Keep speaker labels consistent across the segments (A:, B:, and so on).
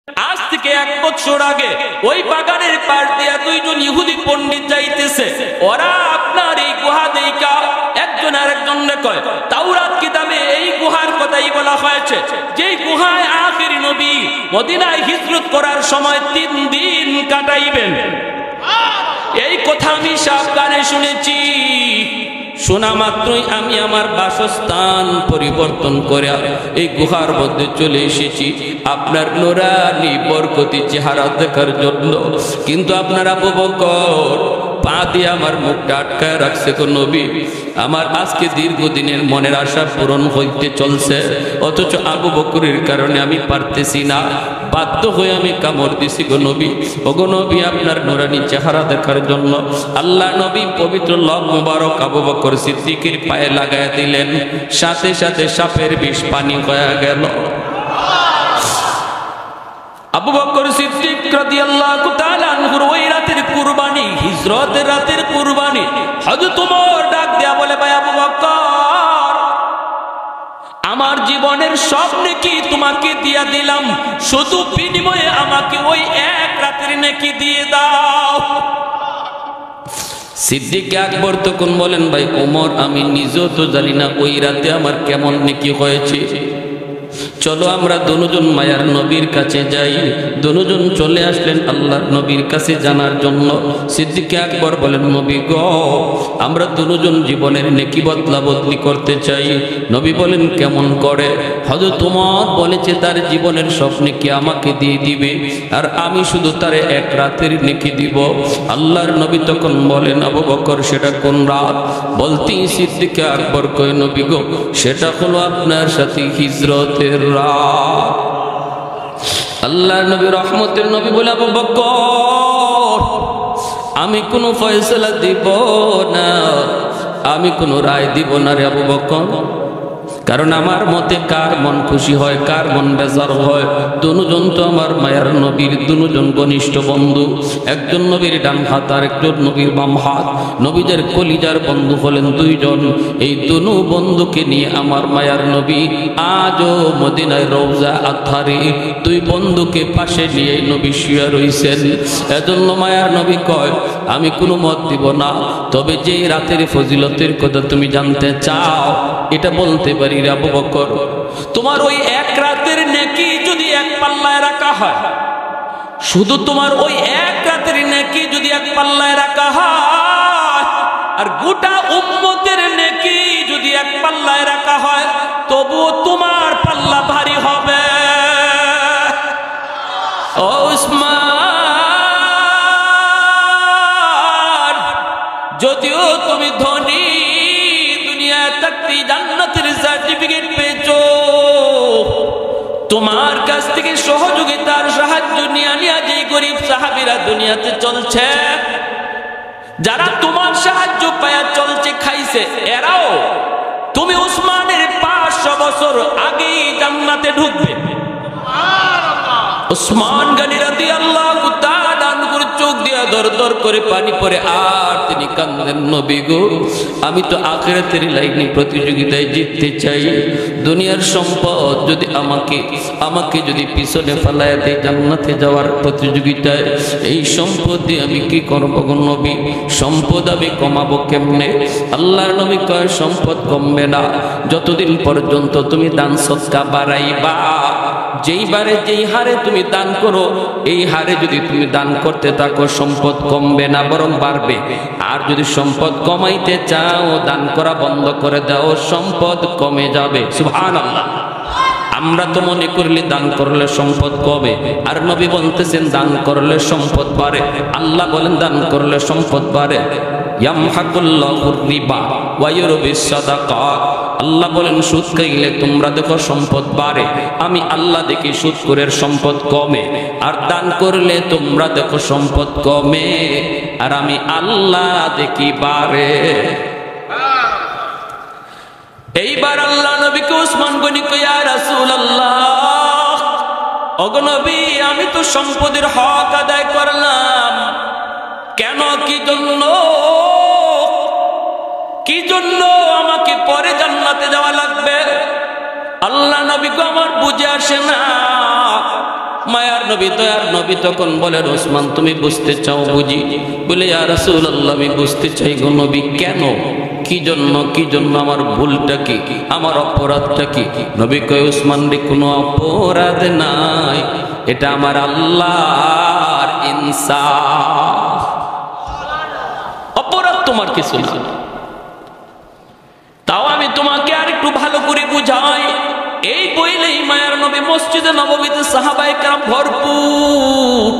A: আজ থেকে 1 বছর আগে ওই বাগানের পাশ দিয়া 2 জন ইহুদি পণ্ডিত যাইতেছে। ওরা আপনার এই গুহা দেইকা একজন আরেকজনকে কয়, তাওরাত কিতাবে এই গুহার কথাই বলা হয়েছে, যেই গুহায় আখির নবী মদিনায় হিজরত করার সময় 3 দিন কাটাইবেন। এই কথা আমি সাবধানে শুনেছি। শোনা মাত্রই আমি আমার বাসস্থান পরিবর্তন করে এই গুহার মধ্যে চলে এসেছি আপনার নূরানি বরকতি চেহারা দেখার জন্য। কিন্তু আপনার আবু বকর পা দিয়ে আমার মুখটা আটকায় রাখছে গো নবী। আমার আজকে দীর্ঘদিনের মনের আশা পূরণ হইতে চলছে, অথচ আবু বকরের কারণে আমি পারতেছি না। বাধ্য হয়ে আমি কামড় দিছি গো নবী। ওগো নবী, আপনার নূরানি চেহারা দেখার জন্য আল্লাহ নবী পবিত্র লব মুবারক আবু বকর সিদ্দিকের পায়ে লাগায় দিলেন। সাথে সাথে সাপের বিষ পানি হয়ে গেল। আবু বকর সিদ্দিক রাদিয়াল্লাহু তাআলা আনহুর ওই রাতের কুরবানি, হিজরতের রাতের কুরবানি, হযরত ওমর ডাক দেয়া বলে, ভাই আবু বকর, আমার জীবনের সব নেকি তোমাকে দিয়া দিলাম, শুধু বিনিময়ে আমাকে ওই 1 রাতের নেকি দিয়ে দাও। সিদ্দিক আকবর তখন বলেন, ভাই ওমর, আমি নিজেও তো জানি না ওই রাতে আমার কেমন নেকি হয়েছে। চলো আমরা দুজন মায়ার নবীর কাছে যাই। দুজন চলে আসলেন আল্লাহর নবীর কাছে জানার জন্য। সিদ্দিক আকবর বলেন, নবী গো, আমরা দুজন জীবনের নেকি বদলা বদলি করতে চাই। নবী বলেন, কেমন করে? হযরত ওমর বলেছে তার জীবনের সব নেকি আমাকে দিয়ে দিবে, আর আমি শুধু তারে 1 রাতের নেকি দিব। আল্লাহর নবী তখন বলেন, আবু বকর, সেটা কোন রাত? বলতেই সিদ্দিক আকবর কয়, নবী গো, সেটা হলো আপনার সাথে হিজরতের রাত। আল্লাহর নবী রহমতের নবী বলে, আবু বকর, আমি কোনো ফয়সালা দিব না, আমি কোনো রায় দিব না রে আবু বকর। কারণ আমার মতে কার মন খুশি হয়, কার মন বেজার হয়? দুজন তো আমার মায়ার নবীর দুজন ঘনিষ্ঠ বন্ধু। একজন নবীর ডান হাত আর একজন নবীর বাম হাত। নবীদের কলিজার বন্ধু হলেন 2 জন। এই 2 বন্ধুকে নিয়ে আমার মায়ার নবী আজও মদিনায় রওজা আতহারে 2 বন্ধুকে পাশে নিয়ে নবী শুয়ে রইছেন। এজন্য মায়ার নবী কয়, আমি কোনো মত দিব না, তবে যে রাতের ফজিলতের কথা তুমি জানতে চাও এটা বলতে পারি রে আবু বকর। তোমার ওই 1 রাতের নেকি যদি 1 পাল্লায় রাখা হয়, শুধু তোমার ওই 1 রাতের নেকি যদি 1 পাল্লায় রাখা হয়, আর গোটা উম্মতের নেকি যদি 1 পাল্লায় রাখা হয়, তবুও তোমার পাল্লা ভারী হবে। ও উসমান, যদিও তুমি ধনী, দুনিয়ায় থাকতে জান্নাতের সার্টিফিকেট পেয়েছো, তোমার কাছ থেকে সহযোগিতার সাহায্য নিয়ে যে গরিব সাহাবীরা দুনিয়াতে চলছে, যারা তোমার সাহায্য পায়া চলছে, খাইছে, এরাও তুমি উসমানের 500 বছর আগেই জান্নাতে ঢুকবে। উসমান গনি রাদিয়াল্লাহু তাআলা আনহুর চোখ দিয়া দর দর করে পানি পড়ে, আর তিনি কাঁদেন, নবী গো, আমি তো আখিরাতের লাইনে প্রতিযোগিতায় জিততে চাই। দুনিয়ার সম্পদ যদি আমাকে যদি পিছনে ফেলায় দেয় জান্নাতে যাওয়ার প্রতিযোগিতায়, এই সম্পদ দিয়ে আমি কি করব গো নবী? সম্পদ আমি কমাবো কেমনে? আল্লাহর নবী কয়, সম্পদ কমবে না যতদিন পর্যন্ত তুমি দান সদকা বাড়াইবা। যেইবারে যেই হারে তুমি দান করো, এই হারে যদি তুমি দান করতে থাকো, সম্পদ কমবে না বরং বাড়বে। আর যদি সম্পদ কমাইতে চাও, দান করা বন্ধ করে দাও, সম্পদ কমে যাবে। সুবহানাল্লাহ। আমরা তো মনে করলে দান করলে সম্পদ কমে, আর নবী বলতেছেন দান করলে সম্পদ বাড়ে। আল্লাহ বলেন দান করলে সম্পদ বাড়ে। ইয়ামহাকুল্লাহুর রিবা ওয়া ইউরবিস সাদাকাত। আল্লাহ বলেন সুদ খাইলে তোমরা দেখো সম্পদ বাড়ে, আমি আল্লাহ দেখি সুদ করে সম্পদ কমে। আর দান করলে তোমরা দেখো সম্পদ কমে, আর আমি আল্লাহ দেখি বাড়ে। এইবার আল্লাহ নবীকে উসমান গনি কয়, ইয়া রাসূলুল্লাহ, ওগো নবী, আমি তো সম্পদের হক আদায় করলাম, কেন, কি জন্য আমাকে পরে জান্নাতে যাওয়া লাগবে? আল্লাহ নবী কো, আমার বুঝে আসে না। মায়ার নবী দয়ার নবী তখন বলেন, ওসমান তুমি বুঝতে চাও বুঝি? বলে, ইয়া রাসূলুল্লাহ আমি বুঝতে চাই গো নবী। কেন, কি জন্য আমার ভুলটা কি, আমার অপরাধটা কি? নবী কয়, ওসমান রে কোনো অপরাধ নাই, এটা আমার আল্লাহর ইনসাফ, অপরাধ তোমার কিছু না। তাও আমি তোমাকে আর একটু ভালো করে বুঝাই। এই বইলেই মায়ার নবী মসজিদে নববীতে সাহাবায়ে কেরাম ভরপুর।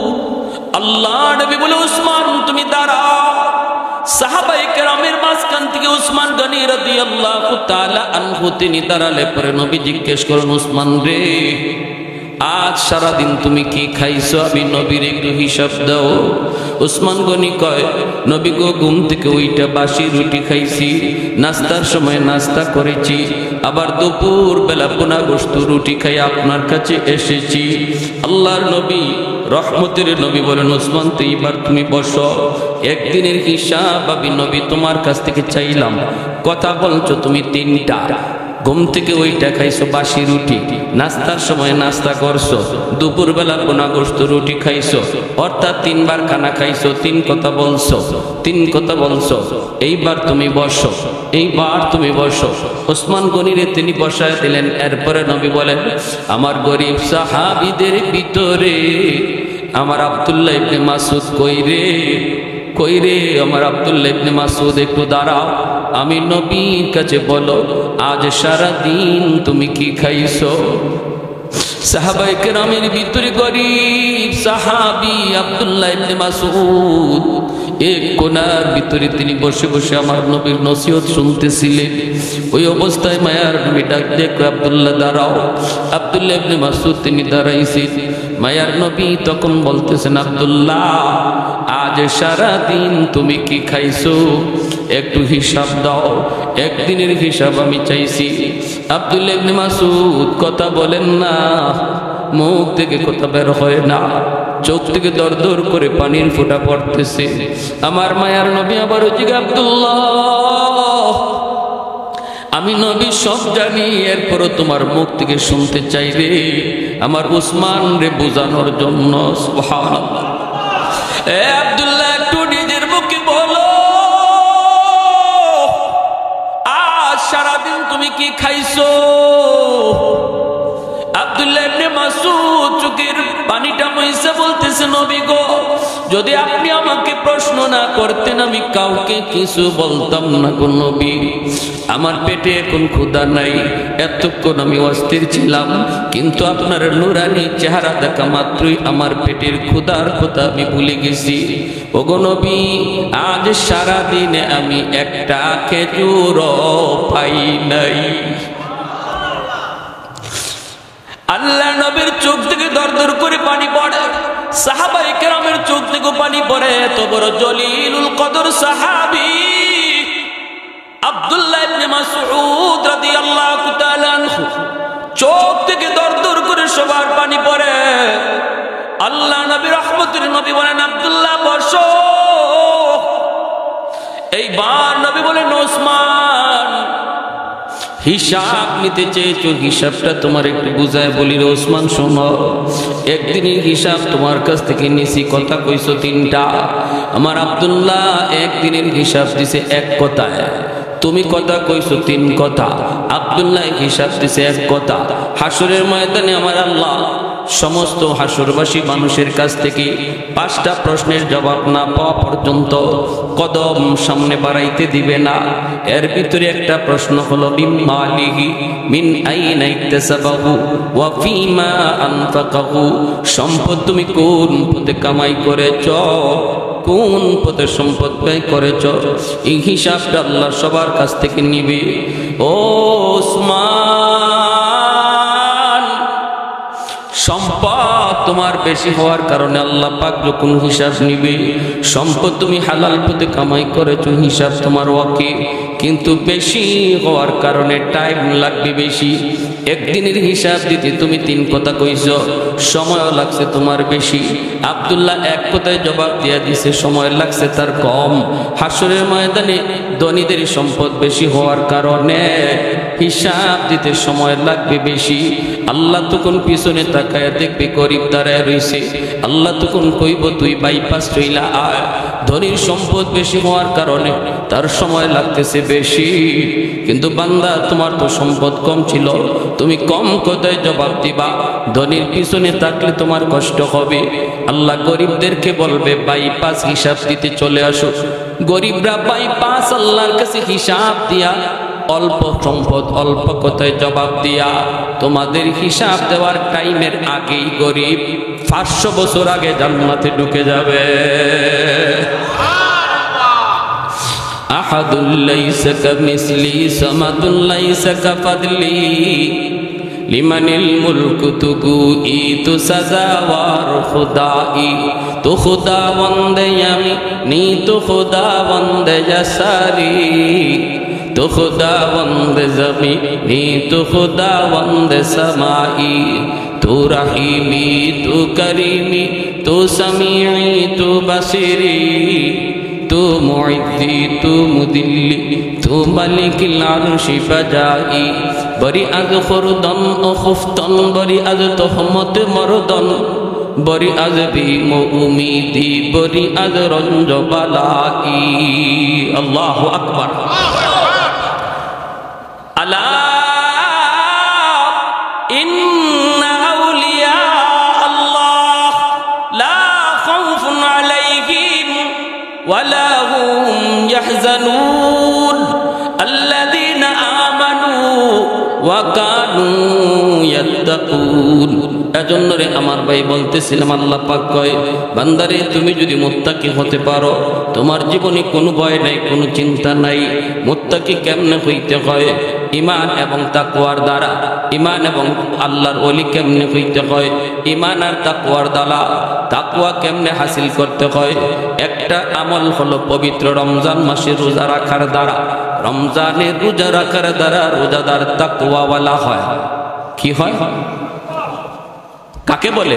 A: আল্লাহ নবী বলে, উসমান তুমি দাঁড়াও। সাহাবায়ে কেরামের মাঝখান থেকে উসমান গনি রাদিয়াল্লাহু তাআলা আনহু তিনি দাঁড়ালে পরে নবী জিজ্ঞেস করেন, উসমান রে আজ সারাদিন তুমি কি খাইছো? আমি নবীর একটু হিসাব দাও। উসমান গনি কয়, নবী গো ঘুম থেকে ওইটা বাসি রুটি খাইছি, নাস্তার সময় নাস্তা করেছি, আবার দুপুর বেলা পোনা গোশত রুটি খাই আপনার কাছে এসেছি। আল্লাহর নবী রহমতের নবী বলেন, উসমান তো এবার তুমি বসো, একদিনের হিসাব আমি নবী তোমার কাছ থেকে চাইলাম। কথা বলছো তুমি তিনটা, ঘুম থেকে ওইটা খাইছো বাসি রুটি, নাস্তার সময় নাস্তা করছো, দুপুরবেলা পোনা গোশত রুটি খাইছো, অর্থাৎ তিনবার খানা খাইছো, তিন কথা বলছো। এইবার তুমি বসো, ওসমান গনিরে তিনি বসায় দিলেন। এরপরে নবী বলেন, আমার গরিব সাহাবীদের ভিতরে আমার আব্দুল্লাহ ইবনে মাসউদ কই রে আমার আব্দুল্লাহ ইবনে মাসউদ একটু দাঁড়াও। আমি নবীর কাছে বলো, আজ সারা দিন তুমি কি খাইছো? সাহাবায়ে কেরামের ভিতরে গরিব সাহাবী আব্দুল্লাহ ইবনে মাসউদ এক কোণার ভিতরে তিনি বসে বসে আমার নবীর নসিহত শুনতেছিলেন। ওই অবস্থায় মায়ার নবী ডাক দিয়ে, আব্দুল্লাহ দাঁড়াও। আব্দুল্লাহ ইবনে মাসউদ তিনি দাঁড়াইছেন। মায়ার নবী তখন বলতেছেন, আব্দুল্লাহ আজ সারা দিন তুমি কি খাইছো? একটু হিসাব দাও, একদিনের হিসাব আমি চাইছি। আব্দুল্লাহ ইবনে মাসউদ কথা বলেন না, মুখ থেকে কথা বের হয় না, চোখ থেকে দর দর করে পানির ফোঁটা পড়তেছে। আমার মায়ার নবী আবার জিজ্ঞাসা, আব্দুল্লাহ আমি নবী সব জানি, এরপরও তোমার মুখ থেকে শুনতে চাই রে, আমার উসমান রে বোঝানোর জন্য। সুবহানাল্লাহ। এ আব্দুল্লাহ একটু নিজের মুখে বলো, আজ সারাদিন তুমি কি খাইছো? আব্দুল্লাহ ইবনে মাসউদ চোখের পানিটা মুইসা বলতেছে, নবী গো যদি আপনি আমাকে প্রশ্ন না করতেন আমি কাউকে কিছু বলতাম না গো নবী। আমার পেটে এখন ক্ষুধা নাই, এতক্ষণ আমি অস্থির ছিলাম, কিন্তু আপনার নুরানি চেহারা দেখা মাত্রই আমার পেটের ক্ষুধার কথা আমি ভুলে গেছি। ওগো নবী আজ সারা দিনে আমি একটা খেজুরও পাই নাই। আল্লাহ নবীর চোখ থেকে দর দর করে পানি পড়ে, সাহাবায়ে কেরামের চোখ থেকে পানি পড়ে। এত বড় জলিলুল কদর সাহাবী আব্দুল্লাহ ইবনে মাসউদ রাদিয়াল্লাহু তাআলা আনহু চোখ থেকে দর দর করে সবার পানি পড়ে। আল্লাহ নবী রহমতের নবী বলেন, আব্দুল্লাহ বসো। এইবার নবী বলেন, ওসমান হিসাব নিতে চেয়েছো, হিসাবটা তোমার একটু বুঝায় বলি রে ওসমান, শোনো একদিনের হিসাব তোমার কাছ থেকে নিছি, কথা কইছো তিনটা। আমার আব্দুল্লাহ একদিনের হিসাব দিছে এক কথায়, তুমি কথা কইছো তিন কথা। আব্দুল্লাহ হিসাব দিছে এক কথা। হাসরের ময়দানে আমার আল্লাহ সমস্ত হাসরবাসী মানুষের কাছ থেকে 5টা প্রশ্নের জবাব না পাওয়া পর্যন্ত কদম সামনে বাড়াইতে দিবে না। এর ভিতরে একটা প্রশ্ন হলো, বিমালিহি মিন আইনা ইকতাসাবাহু ওয়া ফিমা আনফাকাহু, সম্পদ তুমি কোন পথে কামাই করেছো, কোন পথে সম্পদ ব্যয় করেছ, এই হিসাবটা আল্লাহ সবার কাছ থেকে নিবে। ও ওসমান, সম্পদ তোমার বেশি হওয়ার কারণে আল্লাহ পাক যখন হিসাব নিবে, সম্পদ তুমি হালাল পথে কামাই করেছো, হিসাব তোমার ওয়াকে, কিন্তু বেশি হওয়ার কারণে টাইম লাগবে বেশি। একদিনের হিসাব দিতে তুমি 3 কথা কইছো, সময় লাগছে তোমার বেশি। আব্দুল্লাহ এক কথায় জবাব দিয়া দিছে, সময় লাগছে তার কম। হাসরের ময়দানে ধনীদের সম্পদ বেশি হওয়ার কারণে হিসাব দিতে সময় লাগবে বেশি। আল্লাহ তখন পিছনে তাকায় দেখবে গরিব দাঁড়ায় রইছে। আল্লাহ তখন কইব তুই বাইপাস রইলা আয়। ধনীর সম্পদ বেশি হওয়ার কারণে তার সময় লাগতেছে বেশি, কিন্তু বান্দা তোমার তো সম্পদ কম ছিল, তুমি কম কথায় জবাব দিবা। ধনীর পিছনে থাকলে তোমার কষ্ট হবে। আল্লাহ গরিবদেরকে বলবে বাইপাস হিসাব দিতে চলে আসো। গরিবরা বাইপাস আল্লাহর কাছে হিসাব দিয়া, অল্প সম্পদ অল্প কথায় জবাব দিয়া, তোমাদের হিসাব দেওয়ার টাইমের আগেই গরিব 500 বছর আগে জান্নাতে ঢুকে যাবে। আহাদুল লাইসা কামিসলি সামাদুল লাইসা কাফাদলি লিমানিল মুলকু তুগুই তু সাজাওয়ার খুদাই তো খুদাবন্দে আমি নি তো খুদাবন্দে জাসারি তো খুদাবন্দে জমিনি তো খুদাবন্দে সমাই তু রহিমি তু করিমি তু সমিঈ তু বসিরি তু মুইদ্দি তু মুদিল্লি তু মালিকিল আরশি বজাই বরি আজ খুরদন ও খুফতন বরি আজ তোহমত মরদন বরি আজ ভীম উমিদি বরি আজ রঞ্জ বালাই। আল্লাহু আকবার। আলা ইন্না আউলিয়া আল্লাহ লা খাউফুন আলাইহিম ওয়ালা হুম ইয়াহজানুন আল্লাযীনা আমানু ওয়া কানু ইয়াত্তাকুন। এজন্য রে আমার ভাই বলতেছিলাম, আল্লাহ পাক কয় বান্দারে তুমি যদি মুত্তাকি হতে পারো, তোমার জীবনে কোনো ভয় নাই, কোনো চিন্তা নাই। মুত্তাকি কেমনে হইতে হয়? ঈমান এবং তাকওয়ার দ্বারা। ঈমান এবং আল্লাহর ওলি কেমনে হইতে হয়? ঈমান আর তাকওয়ার দ্বারা। তাকওয়া কেমনে হাসিল করতে হয়? একটা আমল হলো পবিত্র রমজান মাসে রোজা রাখার দ্বারা। রমজানের রোজা রাখার দ্বারা রোজাদার তাকওয়াওয়ালা হয়। কি হয়? কাকে বলে?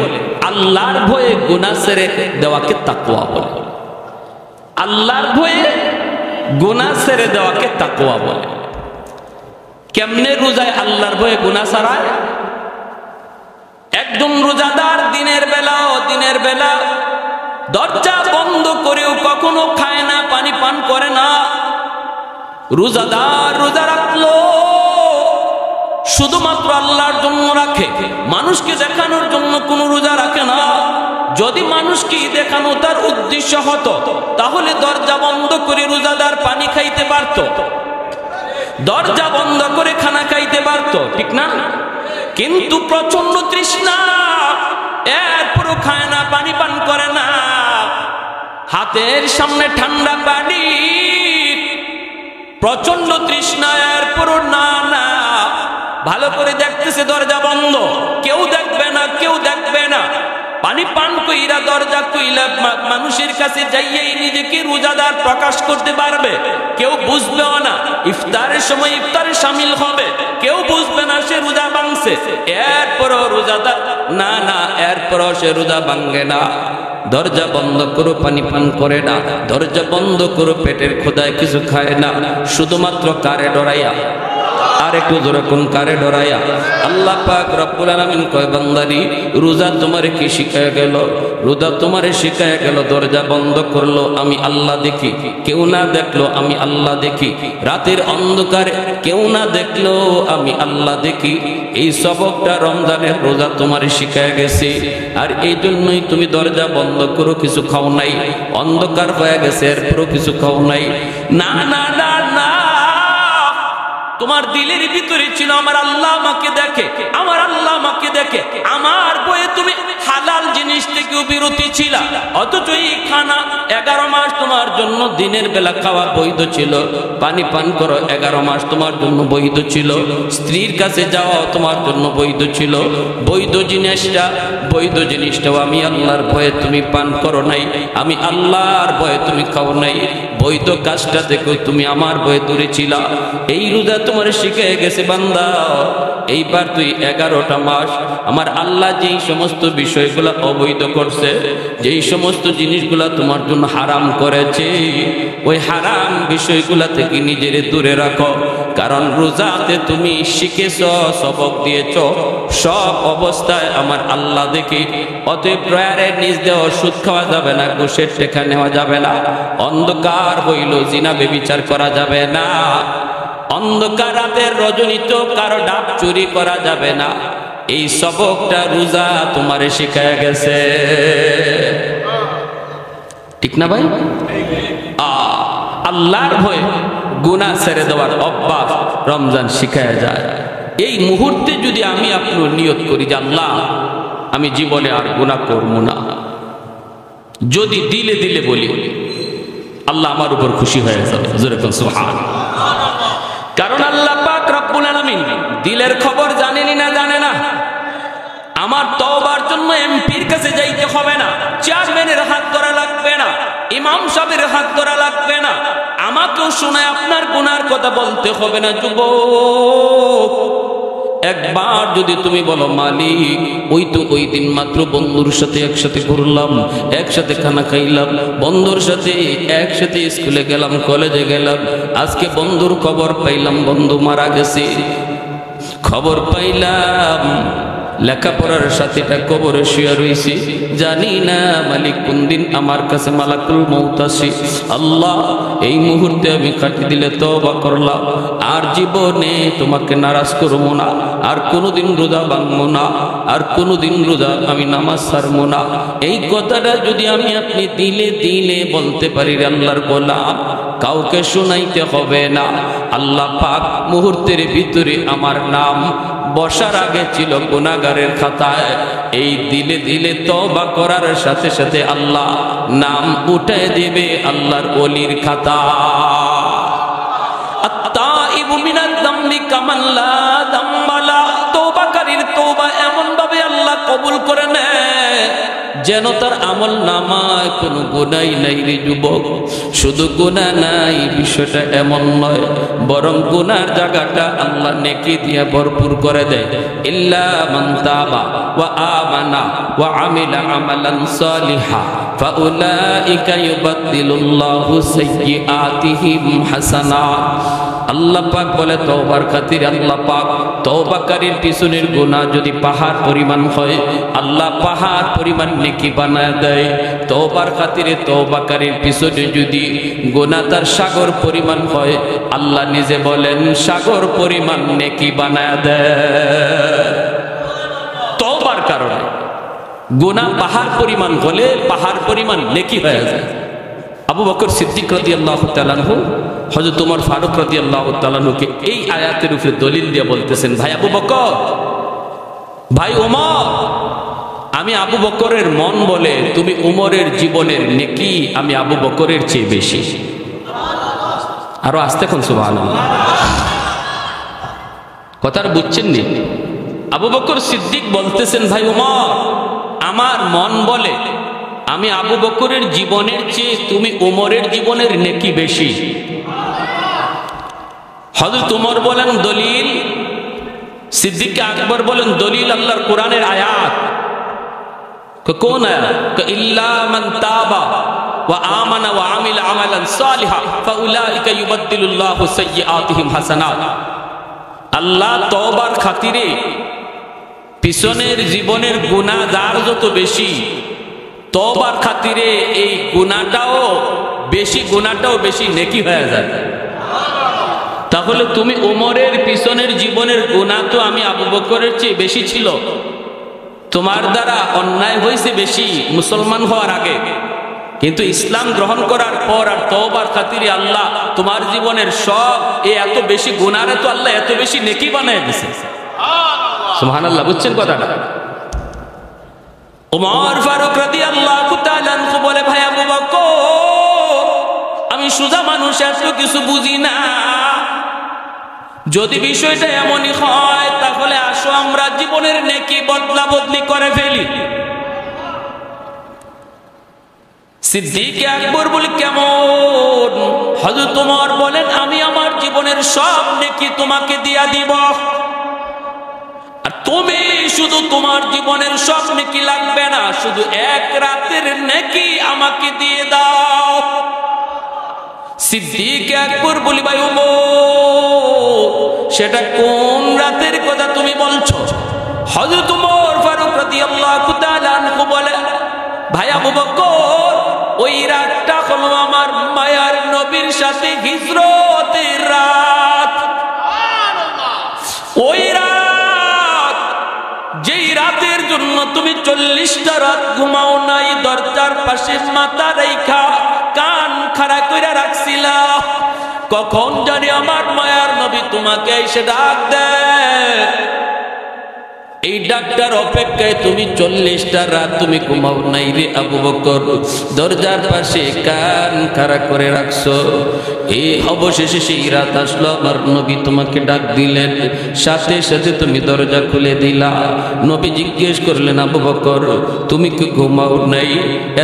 A: আল্লাহর ভয়ে গুনাহ ছেড়ে দেওয়াকে তাকওয়া বলে। আল্লাহর ভয়ে গুনাহ ছেড়ে দেওয়াকে তাকওয়া বলে। কেমনে রোজায় আল্লাহর ভয়ে গুনাহ ছাড়ায়? একজন রোজাদার দিনের বেলা দরজা বন্ধ করেও কখনো খায় না, পানি পান করে না। রোজাদার রোজা রাখলো শুধুমাত্র আল্লাহর জন্য রাখে, মানুষকে দেখানোর জন্য কোন রোজা রাখে না। যদি মানুষকে দেখানো তার উদ্দেশ্য হতো, তাহলে দরজা বন্ধ করে রোজাদার পানি খাইতে পারত, দরজা বন্ধ করে খানা খাইতে পারত, ঠিক না? কিন্তু প্রচন্ড তৃষ্ণা, এরপরও খায় না, পানি পান করে না। হাতের সামনে ঠান্ডা পানি, প্রচন্ড তৃষ্ণা, এরপরও না না। ভালো করে দেখতেছে দরজা বন্ধ, কেউ দেখবে না, কেউ দেখবে না। পানি পান কইরা দরজা কইলা মানুষের কাছে যাইয়াই নিজেকে রোজাদার প্রকাশ করতে পারবে, কেউ বুঝবেও না। ইফতারের সময় ইফতারে শামিল হবে, কেউ বুঝবে না সে রোজা ভাঙছে। এরপরও রোজাদার না না, এরপরও সে রোজা ভাঙে না। দরজা বন্ধ করো, পানি পান করে না। দরজা বন্ধ করো, পেটের খোদায় কিছু খায় না। শুধুমাত্র কারে ডরাইয়া? আর একটু জোরে কোন? কারে ডরাইয়া? আল্লাহ পাক রব্বুল আলামিন কয় বান্দারি রোজা তোমারে কি শিখায় গেল? রোজা তোমারে শিখায় গেল দরজা বন্ধ করলো আমি আল্লাহ দেখি, কেউ না দেখলো আমি আল্লাহ দেখি। রাতের অন্ধকারে কেউ না দেখলো আমি আল্লাহ দেখি। এই সবকটা রমজানের রোজা তোমারে শিখায় গেছে। আর এই জন্যই তুমি দরজা বন্ধ করো, কিছু খাও নাই। অন্ধকার হয়ে গেছে, এরপরও কিছু খাও নাই। না না না না, তোমার দিলের ভিতরে ছিল আমার আল্লাহ আমাকে দেখে, আমার আল্লাহ আমাকে দেখে। আমার বয়ে তুমি হালাল জিনিস থেকে বিরতি ছিল, অথচ এই খানা 11 মাস তোমার জন্য দিনের বেলা খাওয়া বৈধ ছিল। পানি পান করো 11 মাস তোমার জন্য বৈধ ছিল। স্ত্রীর কাছে যাওয়া তোমার জন্য বৈধ ছিল। বৈধ জিনিসটাও আমি আল্লাহর ভয়ে তুমি পান করো নাই, আমি আল্লাহর ভয়ে তুমি খাও নাই। বৈধ কাজটা দেখো তুমি আমার ভয়ে দূরে ছিলা। এই রোজা তোমার শিখে গেছে বান্দা। এইবার তুই 11টা মাস আমার আল্লাহ যেই সমস্ত বিষয়গুলা অবৈধ করছে, যেই সমস্ত জিনিসগুলা তোমার জন্য হারাম করেছে, ওই হারাম বিষয়গুলা থেকে নিজেরে দূরে রাখো। কারণ রোজাতে তুমি শিখেছ, সবক দিয়েছ, সব অবস্থায় আমার আল্লাহ দেখি। অতএব প্রয়ারের নিজ দেওয়া সুদ খাওয়া যাবে না, ঘুষের টেকা নেওয়া যাবে না, অন্ধকার হইল জিনা বেবিচার করা যাবে না, অন্ধকার রাতের রজনীতে কারো ডাব চুরি করা যাবে না। এই সবকটা রোজা তোমারে শিখায় গেছে, ঠিক না ভাই? আল্লাহর ভয়ে গুনাহ ছেড়ে দেওয়ার অভ্যাস রমজান শিখায় যায়। এই মুহূর্তে যদি আমি আপনার নিয়ত করি যে আল্লাহ আমি জীবনে আর গুনাহ করব না, যদি দিলে দিলে বলি আল্লাহ আমার উপর খুশি হয়ে যাবে। যেরকম সুবহানাল্লাহ। কারণ আল্লাহ পাক রব্বুল আলামিন দিলের খবর জানেনি না জানে না। আমার তওবার জন্য এমপির কাছে যাইতে হবে না, চেয়ারম্যানের হাত ধরা লাগবে না, ইমাম সাহেবের হাত ধরা লাগবে না, আমাকেও শোনায় আপনার গুনার কথা বলতে হবে না। যুবক, একবার যদি তুমি বলো মালিক ওই তো ওই দিন মাত্র বন্ধুর সাথে একসাথে ঘুরলাম, একসাথে খানা খাইলাম, বন্ধুর সাথে একসাথে স্কুলে গেলাম, কলেজে গেলাম, আজকে বন্ধুর খবর পাইলাম বন্ধু মারা গেছে, খবর পাইলাম লেখাপড়ার সাথীটা কবরে শুয়ে রয়েছি, জানি না মালিক কোন দিন আমার কাছে মালাকুল মউত আসে। আল্লাহ এই মুহূর্তে আমি কাটি দিলে তওবা করলাম, আর জীবনে তোমাকে নারাজ করবো না, আর কোনোদিন রোজা ভাঙবো না, আর কোনোদিন রোজা আমি নামাজ ছাড়বো না। এই কথাটা যদি আমি আপনি দিলে দিলে বলতে পারি আল্লাহর গোলাম, কাউকে শোনাইতে হবে না। আল্লাহ পাক মুহূর্তের ভিতরে আমার নাম বসার আগে ছিল গুনাহগারের খাতায়, এই দিলে দিলে তওবা করার সাথে সাথে আল্লাহ নাম উঠায় দিবে আল্লাহর ওলির খাতা। আত-তাইবু মিনাদ যামবি কামান লা যামবা লা, তওবাকারীর তওবা এমন ভাবে আল্লাহ কবুল করে নেয় যেন তার আমল নামায় কোনো গুনাহ নাই। রে যুবক, শুধু গুনাহ নাই বিষয়টা এমন নয়, বরং গুনার জায়গাটা আল্লাহ নেকি দিয়ে ভরপুর করে দেয়। ইল্লা মান তাবা ওয়া আমানা ওয়া আমিলা আমালান সালিহা ফাউলাইকা ইউবাদদিলুল্লাহু সাইয়্যাতিহিম হাসানাত। আল্লাহ পাক বলে তওবার খাতিরে আল্লাহ পাক তওবাকারীর পিছনের গুনাহ যদি পাহাড় পরিমাণ হয়, আল্লাহ পাহাড় পরিমাণ নেকি বানায় দেয়। তওবার খাতিরে তওবাকারীর পিছনে যদি গুনাহ তার সাগর পরিমাণ হয়, আল্লাহ নিজে বলেন সাগর পরিমাণ নেকি বানায় দেয়। তওবার কারণে গুনাহ পাহাড় পরিমাণ হলে পাহাড় পরিমাণ নেকি হয়ে যায়। আবু বকর সিদ্দিক রাদিয়াল্লাহু তাআলা আনহু হযরত ওমর ফারুক রাদিয়াল্লাহু তাআলা আনহুকে এই আয়াতের উপরে দলিল দিয়ে বলতেছেন, ভাই আবু বকর, ভাই ওমর, আমি আবু বকরের মন বলে তুমি উমরের জীবনের নেকি আমি আবু বকরের চেয়ে বেশি। আরো আস্তে কোন সুবহানাল্লাহ। কথাটা বুঝছেন নি? আবু বকর সিদ্দিক বলতেছেন, ভাই ওমর, আমার মন বলে আমি আবু বকরের জীবনের চেয়ে তুমি উমরের জীবনের নেকি বেশি। হযরত উমর বলেন দলিল, সিদ্দিক আকবর বলেন দলিল আল্লাহর কোরআনের আয়াত। কোন আয়াত? ইল্লা মান তাবা ওয়া আমানা ওয়া আমিলা আমালান সালিহা ফাউলাইকা ইউবাদদিলুল্লাহু সাইয়্যাতিহিম হাসানাত। আল্লাহ তওবার খাতিরে পিছনের জীবনের গুনাহ যার যত বেশি, তওবার খাতিরে এই গুনাহটাও বেশি নেকি হয়ে যায়। তাহলে তুমি ওমরের পিছনের জীবনের গুনাহ তো আমি আবু বকরের চেয়ে বেশি ছিল, তোমার দ্বারা অন্যায় হয়েছে বেশি মুসলমান হওয়ার আগে, কিন্তু ইসলাম গ্রহণ করার পর আর তওবার খাতিরে আল্লাহ তোমার জীবনের সব এত বেশি গুনাহরে তো আল্লাহ এত বেশি নেকি বানায় দিয়েছে। সুবহানাল্লাহ। বুঝছেন কথাটা? ওমর ফারুক রাদিয়াল্লাহু তাআলা আনহু বলে, ভাই আবু বকর, আমি সোজা মানুষ, এত কিছু বুঝি না, যদি বিষয়টা এমনই হয় তাহলে আসো আমরা জীবনের নেকি বদলা বদলি করে ফেলি। সিদ্দিক আকবর বলে কেমন? হযরত ওমর বলেন আমি আমার জীবনের সব নেকি তোমাকে দিয়া দিব, আর তুমি শুধু তোমার জীবনের সব নেকি লাগবে না, শুধু এক রাতের নেকি আমাকে দিয়ে দাও। সিদ্দিক আকবর বলি ভাই ওমর, সেটা কোন রাতের কথা তুমি বলছো? হযরত ওমর ফারুক রাদিয়াল্লাহু তাআলা আনহু বলে, ভাই আবু বকর, ওই রাতটা হলো আমার মায়ার নবীর সাথে হিজরতের রাত। ওই রাত, যেই রাতের জন্য তুমি 40টা রাত ঘুমাও নাই, দরজার পাশে মাথা রেখা কান খাড়া কইরা রাখছিলা। কখন জানি আমার মায়ার নবী তোমাকে এসে ডাক দেয়। এই ডাক্তার অপেক্ষায় তুমি 40টা রাত তুমি ঘুমাও নাই রে আবু বকর, দরজার পাশে কান খাড়া করে রাখছো। এই অবশেষে সেই রাত আসলো, আমার নবী তোমাকে ডাক দিলেন, সাথে সাথে তুমি দরজা খুলে দিলা। নবী জিজ্ঞেস করলেন, আবু বকর তুমি কি ঘুমাও নাই?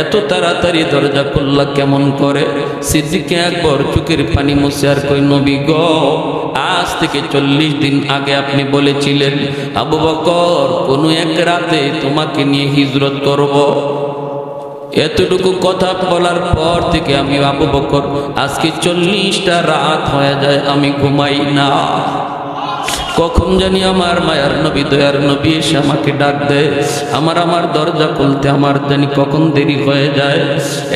A: এত তাড়াতাড়ি দরজা খুললা কেমন করে? সিদ্দিক আকবর চোখের পানি মুছে আর কই, নবী গো, আজ থেকে 40 দিন আগে আপনি বলেছিলেন আবু বকর কোন এক রাতে তোমাকে নিয়ে হিজরত করব। এতটুকু কথা বলার পর থেকে আমি আবু বকর আজকে 40টা রাত হয়ে যায় আমি ঘুমাই না। কখন জানি আমার মায়ার নবী দয়ার নবী এসে আমাকে ডাক দেয়, আমার দরজা খুলতে আমার জানি কখন দেরি হয়ে যায়।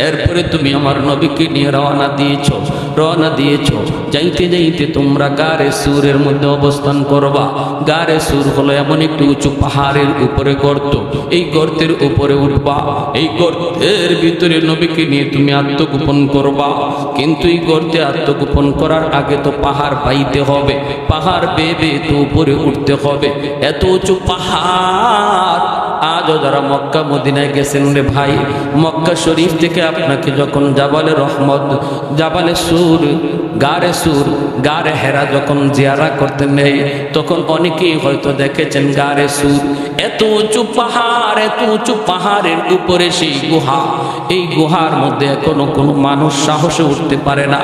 A: এরপরে তুমি আমার নবীকে নিয়ে রওনা দিয়েছ। যাইতে যাইতে তোমরা গারে সুরের মধ্যে অবস্থান করবা। গারে সুর হলো এমন একটি উঁচু পাহাড়ের উপরে গর্ত, এই গর্তের উপরে উঠবা। এই গর্তের ভিতরে নবীকে নিয়ে তুমি আত্মগোপন করবা। কিন্তু এই গর্তে আত্মগোপন করার আগে তো পাহাড় পাইতে হবে, পাহাড় বেয়ে তো উপরে উঠতে হবে। এত উঁচু পাহাড় আজও যারা মক্কা মদিনায় গেছেন রে ভাই, মক্কা শরীফ থেকে আপনাকে যখন জাবালে রহমত, জাবালে সুর, গারে সুর, গারে হেরা যখন জিয়ারা করতে নেই, তখন অনেকেই হয়তো দেখেছেন গারে সুর। এত উঁচু পাহাড়, এত উঁচু পাহাড়ের উপরে সেই গুহা, এই গুহার মধ্যে এখনো কোনো মানুষ সাহসে উঠতে পারে না।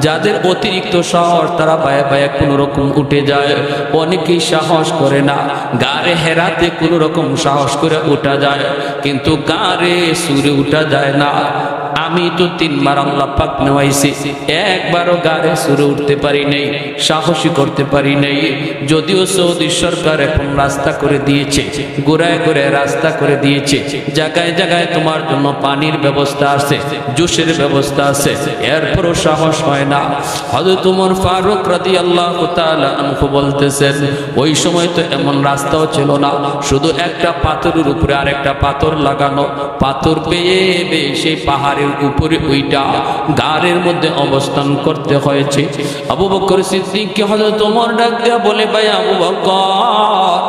A: যাদের অতিরিক্ত সাহস তারা বায়ে বায়ে কোনো রকম উঠে যায়, অনেকেই সাহস করে না। গারে হেরাতে কোনো রকম সাহস করে উঠা যায়, কিন্তু গারে সুরে উঠা যায় না। আমি তো 3 বার আল্লাহ পাক নেওয়াইছি, একবারও গারে সুরে উঠতে পারি নাই, সাহসী করতে পারি নাই। যদিও সৌদি সরকার এখন রাস্তা করে দিয়েছে, গোড়ায় গোড়ায় রাস্তা করে দিয়েছে, জায়গায় জায়গায় তোমার জন্য পানির ব্যবস্থা আছে, জুসের ব্যবস্থা আছে, এরপরও সাহস হয় না। হযরত ওমর ফারুক রাদিয়াল্লাহু তাআলা আনহু বলতেছেন, ওই সময় তো এমন রাস্তাও ছিল না, শুধু একটা পাথরের উপরে আরেকটা পাথর লাগানো। পাথর পেয়ে সেই পাহাড়ের উপরে ওইটা গাড়ের মধ্যে অবস্থান করতে হয়েছে। আবু বকর সিদ্দিককে হযরত ওমর ডাক দেয়া বলে, ভাই আবু বকর,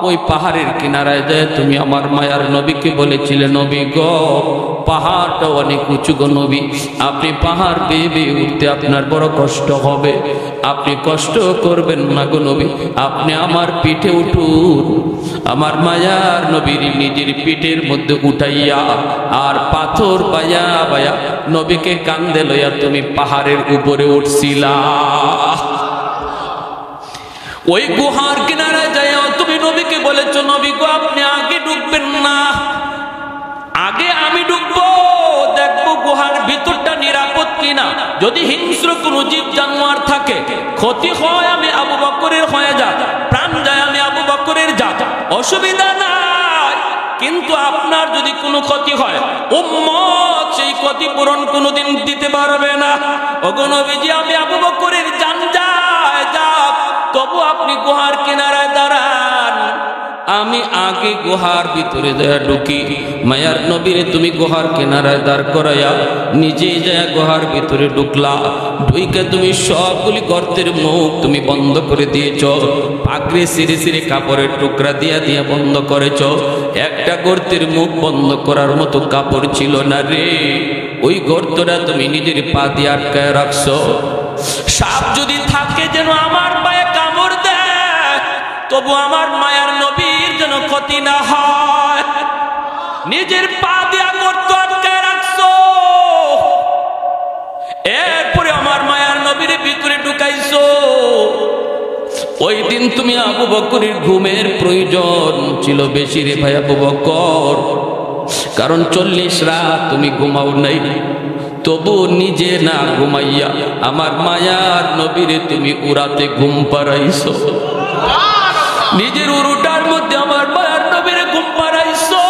A: ওই পাহাড়ের কিনারায় যায় তুমি আমার মায়ার নবীকে বলেছিলে, নবী গো, পাহাড়টা অনেক উঁচু গো নবী, আপনি পাহাড় বেয়ে বেয়ে উঠতে আপনার বড় কষ্ট হবে, আপনি কষ্ট করবেন না গো নবী, আপনি আমার পিঠে উঠুন। আমার মায়ার নবীর নিজের পিঠের মধ্যে উঠাইয়া আর পাথর বায়া বায়া নবীকে কান্দে লইয়া তুমি পাহাড়ের উপরে উঠছিলা। ওই গুহার কিনারায় যাইয়া তুমি নবীকে বলেছো, নবী গো আপনি আগে ঢুকবেন না, আগে আমি ঢুকবো, দেখবো গুহার ভিতরটা নিরাপদ কিনা। যদি হিংস্র কোনো জীব জানোয়ার থাকে, ক্ষতি হয় আমি আবু বকরের হয়ে যাক, প্রাণ যায় আমি আবু বকরের যাক, অসুবিধা নাই। কিন্তু আপনার যদি কোনো ক্ষতি হয়, উম্মত সেই ক্ষতিপূরণ কোনোদিন দিতে পারবে না। ওগো নবীজি, আমি আবু বকরের জান যায় যাক, তবু আপনি গুহার কিনারায় দাঁড়ান, আমি আগে গুহার ভিতরে যায় ঢুকি। মায়ার নবীরে তুমি গুহার কিনারায় দাঁড় করাইয়া নিজেই যায় গুহার ভিতরে ঢুকলা। ঢুইকে তুমি সবগুলি গর্তের মুখ তুমি বন্ধ করে দিয়েছ, পাগড়ি সিঁড়ি সিঁড়ি কাপড়ের টুকরা দিয়া দিয়া বন্ধ করেছ। একটা গর্তের মুখ বন্ধ করার মতো কাপড় ছিল না রে, ওই গর্তটা তুমি নিজের পা দিয়ে আটকায় রাখছো। সাপ যদি থাকে যেন আমার পায়ে কামড় দেয়, তবু আমার মায়ার নবীর যেন ক্ষতি না হয়, নিজের পা দিয়া গর্ত আটকায় রাখছো। এরপরে আমার মায়ার নবীর ভিতরে ঢুকাইছো। ওই দিন তুমি আবু বকরের ঘুমের প্রয়োজন ছিল বেশি রে ভাই আবু বকর, কারণ 40 রাত তুমি ঘুমাও নাই। তবু নিজে না ঘুমাইয়া আমার মায়ার নবীরে তুমি উড়াতে ঘুম পাড়াইছো। নিজের উরুটার মধ্যে আমার মায়ার নবীরে ঘুম পাড়াইছো।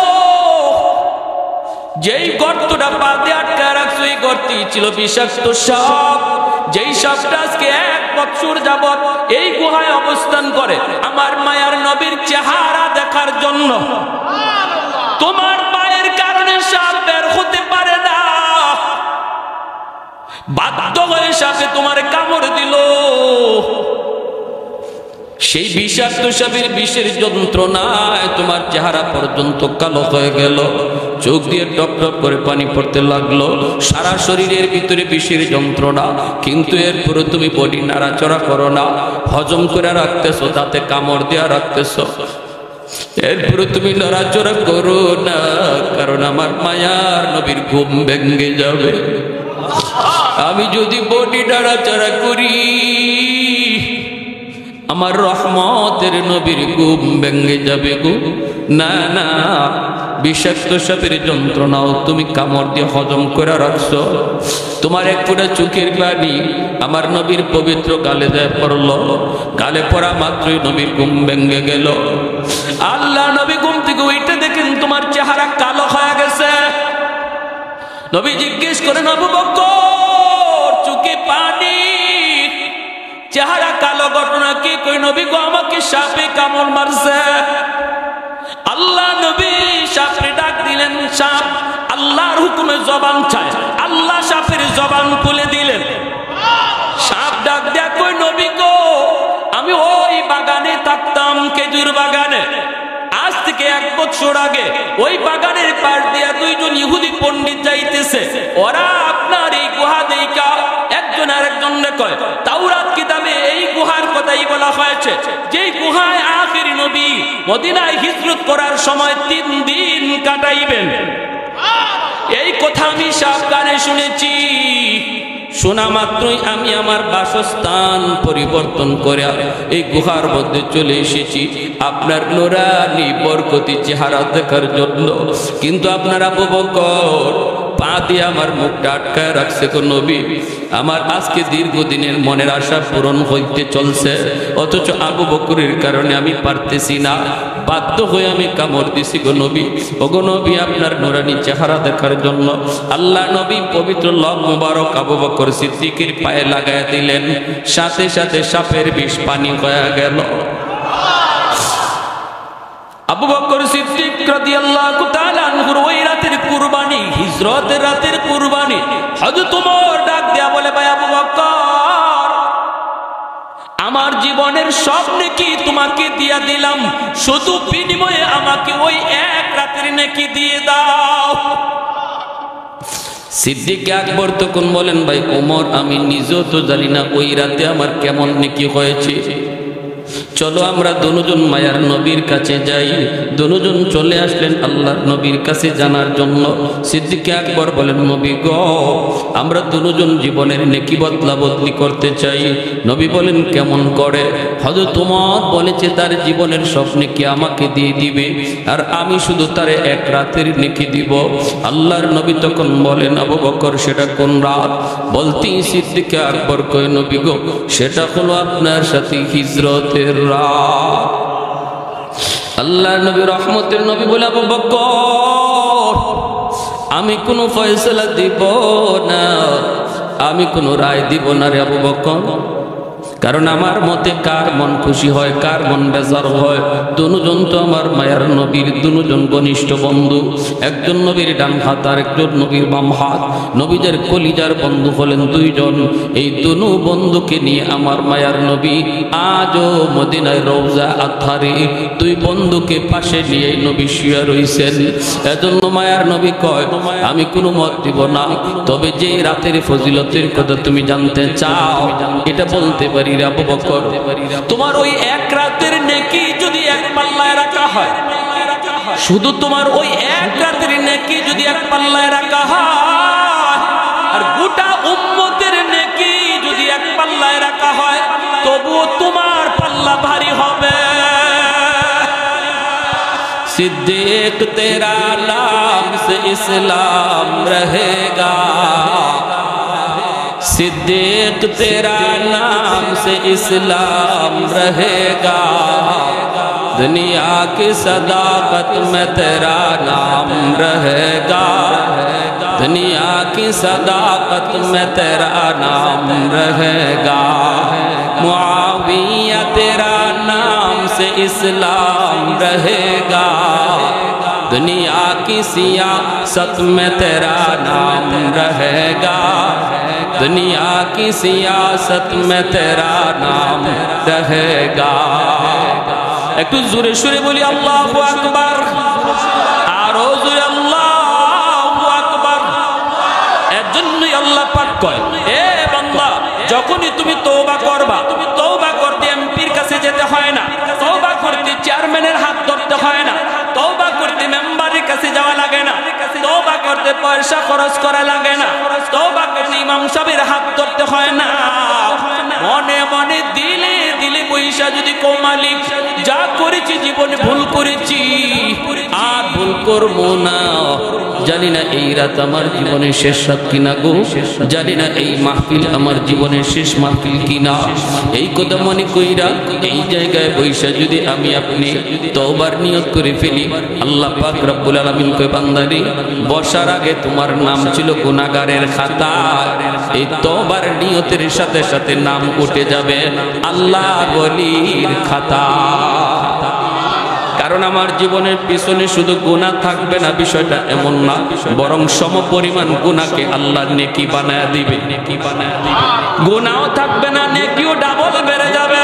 A: যেই গর্তটা পা দিয়ে আটকায় রাখছো, এই গর্তেই ছিল বিষাক্ত সাপ। যেই সাপটা আজকে 1 বছর যাবত এই গুহায় অবস্থান করে আমার মায়ার নবীর চেহারা দেখার জন্য। তোমার পায়ের কারণে সাপ বের হতে পারে না, বাধ্য হয়ে সাপে তোমার কামড় দিল। সেই বিষাক্ত সাপের বিষের যন্ত্রণায় তোমার চেহারা পর্যন্ত কালো হয়ে গেল, চোখ দিয়ে টপ টপ করে পানি পড়তে লাগলো, সারা শরীরের ভিতরে বিষের যন্ত্রণা। কিন্তু এরপরে তুমি বডি নাড়াচড়া করো না, হজম করে রাখতেছো, তাতে কামড় দেওয়া রাখতেছো। এরপরে তুমি নড়াচড়া করো না, কারণ আমার মায়ার নবীর ঘুম ভেঙে যাবে। আমি যদি বডি নাড়াচড়া করি আমার রহমতের নবীর ঘুম ভেঙে যাবে গো। না না, বিষাক্ত সাপের যন্ত্রণাও তুমি কামড় দিয়ে হজম করে রাখছো। তোমার এক ফোঁটা চোখের পানি আমার নবীর পবিত্র গালে দেয় পড়লো, গালে পড়া মাত্রই নবীর ঘুম ভেঙে গেল। আল্লাহ নবী ঘুম থেকে উঠে দেখেন তোমার চেহারা কালো হয়ে গেছে। নবী জিজ্ঞেস করেন, আবু বকর চোখে পানি, চেহারা কালো, ঘটনা কি? কই নবী গো আমাকে সাপে কামড় মারছে। আল্লাহ নবী সাপে ডাক দিলেন, সাপ আল্লাহর হুকুমে জবান চায়, আল্লাহ সাপের জবান খুলে দিলেন। সাপ ডাক দেয়া, কই নবী গো আমি ওই বাগানে থাকতাম, খেজুর বাগানে। আজ থেকে 1 বছর আগে ওই বাগানের পাশ দিয়া 2 জন ইহুদি পণ্ডিত যাইতেছে। ওরা আপনার এই গুহা দেইকা একজন আরেকজনকে কয়, তাওরাত কিতাবে এই গুহার কথাই বলা হয়েছে, যেই গুহায় আখিরি নবী মদিনায় হিজরত করার সময় 3 দিন কাটাইবেন। এই কথা আমি সাবধানে শুনেছি। শোনা মাত্রই আমি আমার বাসস্থান পরিবর্তন করে এই গুহার মধ্যে চলে এসেছি আপনার নুরানি বরকতি চেহারা দেখার জন্য। কিন্তু আপনার আবু বকর পা দিয়ে আমার মুখটা আটকায় রাখছে গো নবী। আমার আজকে দীর্ঘদিনের মনের আশা পূরণ হইতে চলছে, অথচ আবু বকরের কারণে আমি পারতেছি না, বাধ্য হয়ে আমি কামড় দিছি গো নবী। ও গো নবী, আপনার নুরানি চেহারা দেখার জন্য আল্লাহ নবী পবিত্র লব মুবারক আবু বকর সিদ্দিকের পায়ে লাগায় দিলেন, সাথে সাথে সাপের বিষ পানি হয়ে গেল। আবু বকর সিদ্দিক রাদিয়াল্লাহু তাআলা আনহুর ওই রাতের কুরবানি, হিজরতের রাতের কুরবানি, হযরত ওমর ডাক দেয়া বলে, ভাই আবু বকর আমার জীবনের সব নেকি তোমাকে দিয়া দিলাম, শুধু বিনিময়ে আমাকে ওই 1 রাতের নেকি দিয়ে দাও। সিদ্দিক আকবর তখন বলেন, ভাই ওমর আমি নিজেও তো জানি না ওই রাতে আমার কেমন নেকি হয়েছে, চলো আমরা দুজন মায়ার নবীর কাছে যাই। দুজন চলে আসলেন আল্লাহর নবীর কাছে জানার জন্য। সিদ্দিক আকবর বলেন, নবী গো আমরা দুজন জীবনের নেকি বদলা বদলি করতে চাই। নবী বলেন, কেমন করে? হযরত ওমর বলেছে তার জীবনের সব নেকি আমাকে দিয়ে দিবে, আর আমি শুধু তার 1 রাতের নেকি দিব। আল্লাহর নবী তখন বলেন, আবু বকর সেটা কোন রাত? বলতেই সিদ্দিক আকবর কয়, নবী গো সেটা হলো আপনার সাথে হিজরতের রাত। আল্লাহ নবী রহমতের নবী বলে, আবু বকর আমি কোনো ফয়সালা দিব না, আমি কোনো রায় দিব না রে আবু বকর, কারণ আমার মতে কার মন খুশি হয় কার মন বেজার হয়। দুজন তো আমার মায়ার নবীর দুজন ঘনিষ্ঠ বন্ধু, একজন নবীর ডান হাত আর একজন নবীর বাম হাত। নবীদের কলিজার বন্ধু হলেন 2 জন। এই দুনু বন্ধুকে নিয়ে আমার মায়ার নবী আজও মদিনায় রওজা আথারে 2 বন্ধুকে পাশে নিয়ে নবী শুয়ে রইছেন। এজন্য মায়ার নবী কয়, আমি কোনো মত দিব না, তবে যে রাতের ফজিলতের কথা তুমি জানতে চাও এটা বলতে পারি আবু বকর। তোমার ওই 1 রাতের নেকি যদি 1 পাল্লায় রাখা হয়, শুধু তোমার ওই 1 রাতের নেকি যদি 1 পাল্লায় রাখা হয়, আর গোটা উম্মতের নেকি যদি 1 পাল্লায় রাখা হয়, তবুও তোমার পাল্লা ভারী হবে। सिद्दीक तेरा नाम से इस्लाम रहेगा, सिद्दीक तेरा नाम से इस्लाम रहेगा, दुनिया की सदाकत में तेरा नाम रहेगा, दुनिया की सदाकत में तेरा नाम रहेगा। मुआविया तेरा नाम से इस्लाम रहेगा, दुनिया की सियासत में तेरा नाम रहेगा, दुनिया की सियासत में तेरा नाम रहेगा। একটু জোরে সুরে বলি আল্লাহু আকবার, আরো জোরে আল্লাহু আকবার। এর জন্যই আল্লাহ পাক কয়, এ বান্দা যখনই তুমি তওবা করবা, তওবা করতে এমপির কাছে যেতে হয় না, তওবা করতে চেয়ারম্যানের হাত ধরতে হয় না, তওবা করতে মেম্বারের কাছে যাওয়া লাগে না, তওবা করতে পয়সা খরচ করা লাগে না, তওবা করতে ইমাম সাহেবের হাত ধরতে হয় না। মনে মনে দিলে দিলে পয়সা যদি কো মালিক যা করেছি জীবনে ভুল করেছি আর ভুল করবো না, জানি না এই রাত আমার জীবনের শেষ রাত কিনা গো, জানি না এই মাহফিল আমার জীবনের শেষ মাহফিল কিনা, এই কথা মনে কইরা এই জায়গায় বৈশা যদি আমি আপনি তওবার নিয়ত করে ফেলি, আল্লাহ পাক রব্বুল আলামিন কয় বান্দারে বসার আগে তোমার নাম ছিল গুনাহগারের খাতায়, এই তওবার নিয়তের সাথে সাথে নাম উঠে যাবে আল্লাহর ওলির খাতা। কারণ আমার জীবনের পিছনে শুধু গুনাহ থাকবে না, বিষয়টা এমন না, বরং সমপরিমাণ গুনাহকে আল্লাহ নেকি বানায়া দিবে, নেকি বানায়া দিবে। গুনাহও থাকবে না, নেকিও ডাবল বেড়ে যাবে।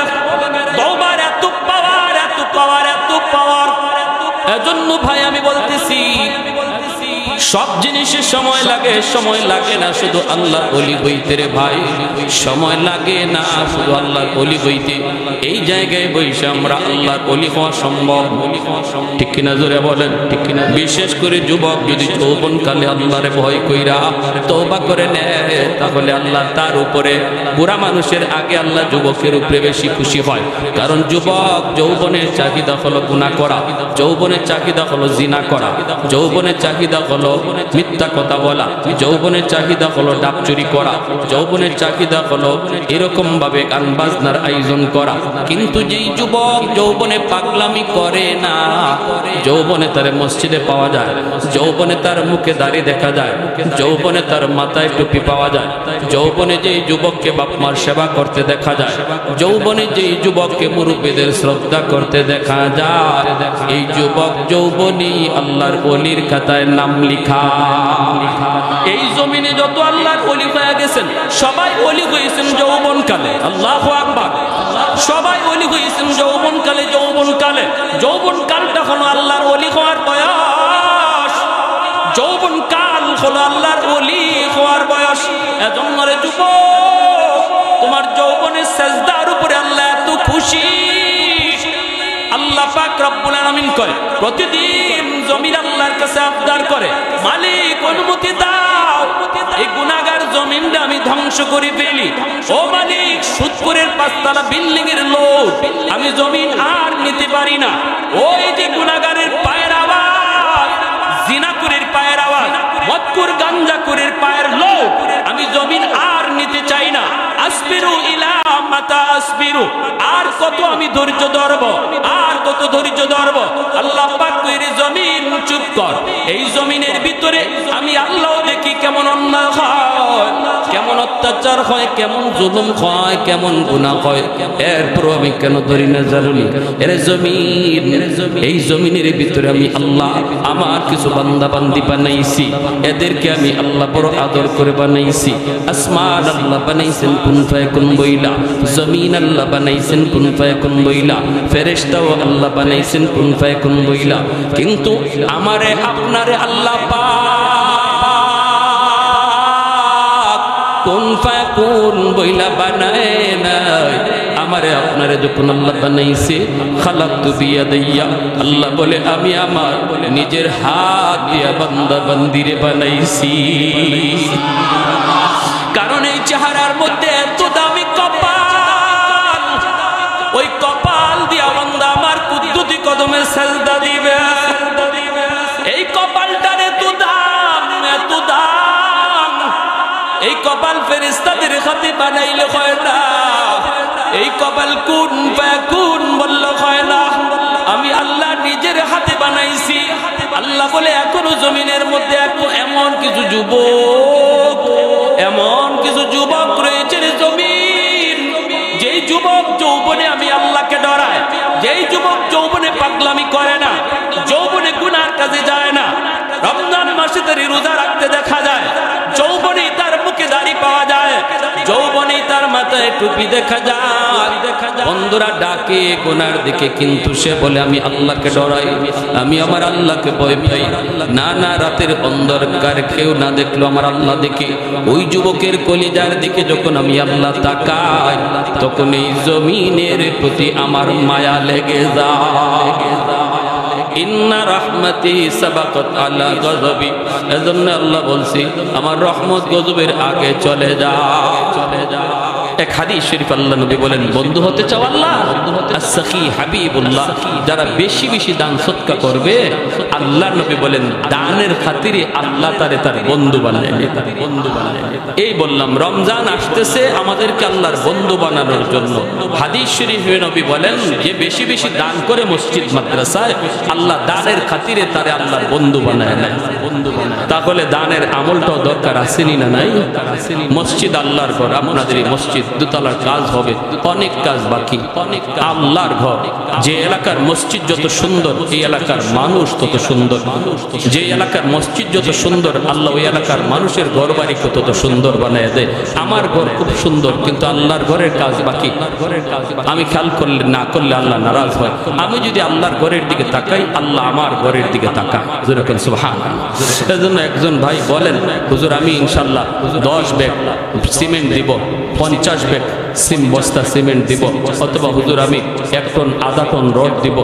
A: তওবার এত পাওয়ার, এত পাওয়ার, এত পাওয়ার। এজন্য ভাই আমি বলতেছি সব জিনিসের সময় লাগে, সময় লাগে না শুধু আল্লাহর ওলি হইতে রে ভাই, সময় লাগে না শুধু আল্লাহর ওলি হইতে। এই জায়গায় বসে আমরা আল্লাহর ওলি হওয়া সম্ভব, ঠিক কিনা জোরে বলেন, ঠিক কিনা? বিশেষ করে যুবক যদি যৌবন কালে আল্লাহরে ভয় কইরা তওবা করে নেয়, তাহলে আল্লাহ তার উপরে, বুড়া মানুষের আগে আল্লাহ যুবকের উপরে বেশি খুশি হয়। কারণ যুবক যৌবনের চাহিদা হলো গুনাহ করা, যৌবনের চাহিদা হলো জিনা করা, যৌবনের চাহিদা হলো মিথ্যা কথা বলা, যৌবনের চাহিদা হলো ডাব চুরি করা, যৌবনের চাহিদা হলো এরকম ভাবে গান বাজনার আয়োজন করা। কিন্তু যেই যুবক যৌবনে পাগলামি করে না, যৌবনে তার মসজিদে পাওয়া যায়, যৌবনে তার মুখে দাড়ি দেখা যায়, যৌবনে তার মাথায় টুপি পাওয়া যায়, যৌবনে যেই যুবককে বাপ মার সেবা করতে দেখা যায়, যৌবনে যেই যুবককে মুরব্বীদের শ্রদ্ধা করতে দেখা যায়, এই যুবক যৌবনী আল্লাহর ওলির খাতায় নাম লিখা। এই জমিনে যত আল্লাহর ওলি হয়ে গেছেন সবাই ওলি হয়েছেন যৌবনকালে, আল্লাহু আকবার। সবাই ওলি হয়েছেন যৌবনকালে, যৌবনকালে। যৌবনকালটা হলো আল্লাহর ওলি হওয়ার বয়স, যৌবনকাল হলো আল্লাহর ওলি হওয়ার বয়স। এজন্য রে যুবক, তোমার যৌবনের সেজদার উপরে আল্লাহ এত খুশি। আল্লাহ পাক রব্বুল আলামিন কয় প্রতিদিন জমিন আল্লাহর কাছে আবদার করে, মালিক অনুমতি দাও এই গুনাহগার জমিনটা আমি ধ্বংস করে ফেলি। ও মালিক, সুদপুরের 5 তলা বিল্ডিং এর লোক আমি জমিন আর নিতে পারি না। ওই যে গুনাহগারের পায়ের আওয়াজ, জিনাকুরের পায়ের আওয়াজ, মদকুর গাঞ্জাকুরের পায়ের লোক আমি জমিন আর নিতে চাই না। আসবিরু ইলা মাতা আসবিরু, আর কত আমি ধৈর্য ধরব, আর কত ধৈর্য ধরব। আল্লাহ পাক কইরে জমিন চুপ কর। এই জমিনের ভিতরে আমি আল্লাহ দেখি কেমন অন্যায় হয়, কেমন অত্যাচার হয়, কেমন জুলুম হয়, কেমন গুনাহ হয়, এরপর আমি কেন ধরি না জানুনি? এর জমিন, এই জমিনের ভিতরে আমি আল্লাহ আমার কিছু বান্দা বান্দি বানাইছি, এদেরকে আমি আল্লাহ বড় আদর করে বানাইছি। আসমান আল্লাহ বানাইছেন কুন ফায়াকুন বইলা, জমিন আল্লাহ বানাইছেন কুন ফায়াকুন বইলা, ফেরেশতাও আল্লাহ বানাইছেন কুন ফায়াকুন বইলা। কিন্তু আমারে আপনারে আল্লাহ পাক কুন ফায়াকুন বইলা বানায় নাই। আমারে আপনারে যখন আল্লাহ বানাইছে, খালাকতু বিয়াদাইয়া, আল্লাহ বলে আমি আমার নিজের হাত দিয়া বান্দা বান্দিরে বানাইছি। কারণ এই চেহারার মধ্যে এত দামি কপাল, ওই কপাল দিয়া বান্দা আমার কুদ্দুতি কদমে সেজদা দিবে। এই কপালটার এত দাম, এত দাম। এই কপাল ফেরেশতাদের হাতে বানাইলে হয় না, এই কপাল কুন ফায়াকুন বললে হয় না, আমি আল্লাহ নিজের হাতে বানাইছি। আল্লাহ বলে এখনো জমিনের মধ্যে এমন কিছু যুবক রয়েছে রে জমিন, যেই যুবক যৌবনে আমি আল্লাহকে ডরায়, যেই যুবক যৌবনে পাগলামি করে না, যৌবনে গুনার কাজে যায় না, রমজান মাসে তার রোজা রাখতে দেখা যায়, যৌবনে তার মুখে দাড়ি পাওয়া যায়, যৌবনে তার মাথায় টুপি দেখা যায়। বন্ধুরা ডাকে গুনার দিকে, কিন্তু সে বলে আমি আল্লাহকে ডরাই, আমি আমার আল্লাহকে ভয় পাই। না না, রাতের অন্ধকার কেউ না দেখলো আমার আল্লাহ দেখে। ওই যুবকের কলিজার দিকে যখন আমি আল্লাহ তাকাই, তখন এই জমিনের প্রতি আমার মায়া লেগে যায়। ইন্না রাহমাতি সাবাকাত আলা গযবি, এজন্য আল্লাহ বলছি আমার রহমত গজবের আগে চলে যা। এক হাদিস শরীফ আল্লাহ নবী বলেন, বন্ধু হতে চাও আল্লাহ, as-সাখী হাবিবুল্লাহ, যারা বেশি বেশি দান সদকা করবে, আল্লাহ নবী বলেন দানের খাতিরে আল্লাহ তার বন্ধু বানায়। এই বললাম রমজান আসতেছে আমাদেরকে আল্লাহর বন্ধু বানানোর জন্য। হাদিস শরীফে নবী বলেন যে বেশি বেশি দান করে মসজিদ মাদ্রাসায়, আল্লাহ দানের খাতিরে তারে আল্লাহর বন্ধু বানায় নেয়। তাহলে দানের আমলটাও দরকার আসেনি না নাই? মসজিদ আল্লাহর ঘর, আপনাদের এই মসজিদ দুতলার কাজ হবে, অনেক কাজ বাকি। আল্লাহর ঘর, যে এলাকার মসজিদ যত সুন্দর এই এলাকার মানুষ তত সুন্দর, যে এলাকার মসজিদ যত সুন্দর আল্লাহ ওই এলাকার মানুষের ঘর বাড়ি তত সুন্দর বানায় দেয়। আমার ঘর খুব সুন্দর, কিন্তু আল্লাহর ঘরের কাজ বাকি। আমি খেয়াল করলে না করলে আল্লাহ নারাজ হয়। আমি যদি আল্লাহর ঘরের দিকে তাকাই, আল্লাহ আমার ঘরের দিকে তাকায়। যেরকম সুবহানাল্লাহ। এজন্য একজন ভাই বলেন, হুজুর আমি ইনশাআল্লাহ 10 ব্যাগ সিমেন্ট দিব, 50 ব্যাগ বস্তা সিমেন্ট দিব, অথবা হুজুর আমি 1 টন আধা টন রড দিব।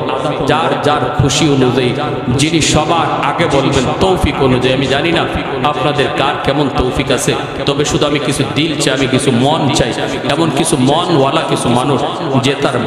A: যার যার খুশি অনুযায়ী, যিনি সবার আগে বলবেন তৌফিক অনুযায়ী। আমি জানি না আপনাদের কার কেমন তৌফিক আছে, তবে শুধু আমি কিছু দিল চাই, আমি কিছু মন চাই, এমন কিছু মনওয়ালা কিছু মানুষ যে তার